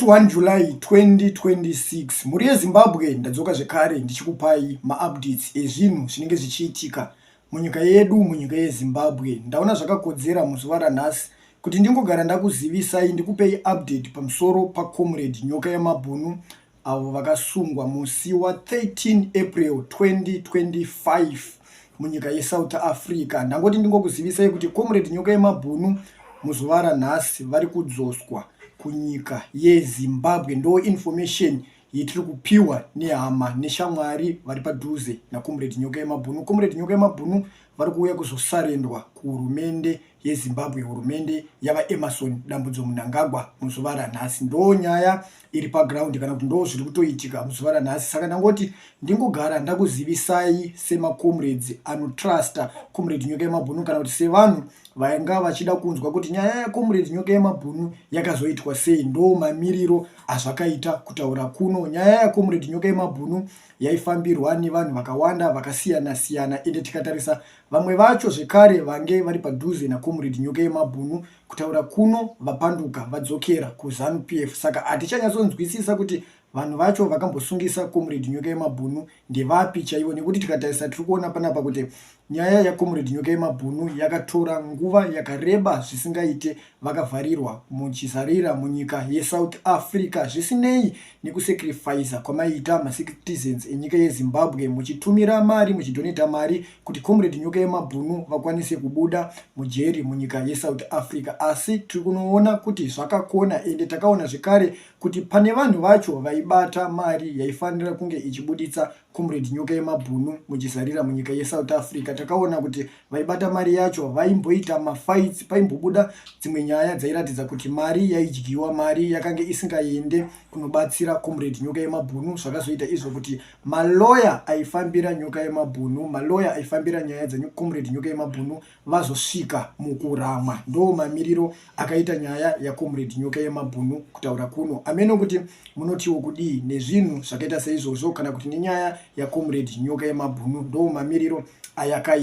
31 July 2026 muri yeZimbabwe ndadzoka zvekare ndichikupai maupdates ezvinhu zvinenge zvichiitika munyika yedu, munyika yeZimbabwe. Ndaona zvakakodzera muzuva ranhasi kuti ndingogara ndakuzivisai ndikupei update pamusoro paComrade Nyoka Yemabhunu avo vakasungwa musi wa13 April 2025 munyika yeSouth Africa. Ndangoti ndingokuzivisai kuti Comrade Nyoka Yemabhunu muzuva ranhasi vari kudzoswa kunyika yeZimbabwe. Ndo information yetiri kupiwa nehama neshamwari vari padhuze naComrade Nyoka Yemabhunu. Comrade Nyoka Yemabhunu vari kuuya kuzosarendwa kuhurumende yeZimbabwe, hurumende yavaEmmerson Dambudzo Mnangagwa muzuva ranhasi. Ndo nyaya iri paground kana kuti ndo zviri kutoitika muzuva ranhasi. Saka ndangoti ndingogara ndakuzivisai semaComrades anotrusta Comrade Nyoka Yemabhunu kana kuti sevanhu vainga vachida kunzwa kuti nyaya yaComrade Nyoka Yemabhunu yakazoitwa sei. Ndo mamiriro azvakaita kutaura kuno. Nyaya yaComrade Nyoka Yemabhunu yaifambirwa nevanhu vakawanda vakasiyana siyana, ende tikatarisa vamwe vacho zvekare vange vari padhuze naComrade Nyoka Yemabhunu kutaura kuno vapanduka vadzokera kuZANU-PF. Saka hatichanyatsonzwisisa kuti vanhu vacho vakambosungisa Comrade Nyoka Yemabhunu ndevapi chaivo, nekuti tikatarisa tiri kuona panapa kuti nyaya yaComrade Nyoka Yemabhunu yakatora nguva yakareba zvisingaite vakavharirwa muchizarira munyika yeSouth Africa, zvisinei nekusacrifice kwamaita macitizens enyika yeZimbabwe muchitumira mari, muchidoneta mari kuti Comrade Nyoka Yemabhunu vakwanise kubuda mujeri munyika yeSouth Africa. Asi tiri kunoona kuti zvakakona, ende takaona zvekare kuti pane vanhu vacho vaibata mari yaifanira kunge ichibuditsa Comrade Nyoka Yemabhunu muchizarira munyika yeSouth Africa. Takaona kuti vaibata mari yacho vaimboita mafights, paimbobuda dzimwe nyaya dzairatidza kuti mari yaidyiwa, mari yakange isingaende kunobatsira Comrade Nyoka Yemabhunu. Zvakazoita izvo kuti maloya aifambira Nyoka Yemabhunu, maloya aifambira nyaya dzaComrade Nyoka Yemabhunu vazosvika mukuramwa. Ndo mamiriro akaita nyaya yaComrade Nyoka Yemabhunu kutaura kuno. Ameno kuti munotiwo kudii nezvinhu zvakaita seizvozvo kana kuti nenyaya yaComrade Nyoka Yemabhunu. Ndo mamiriro ayakaita.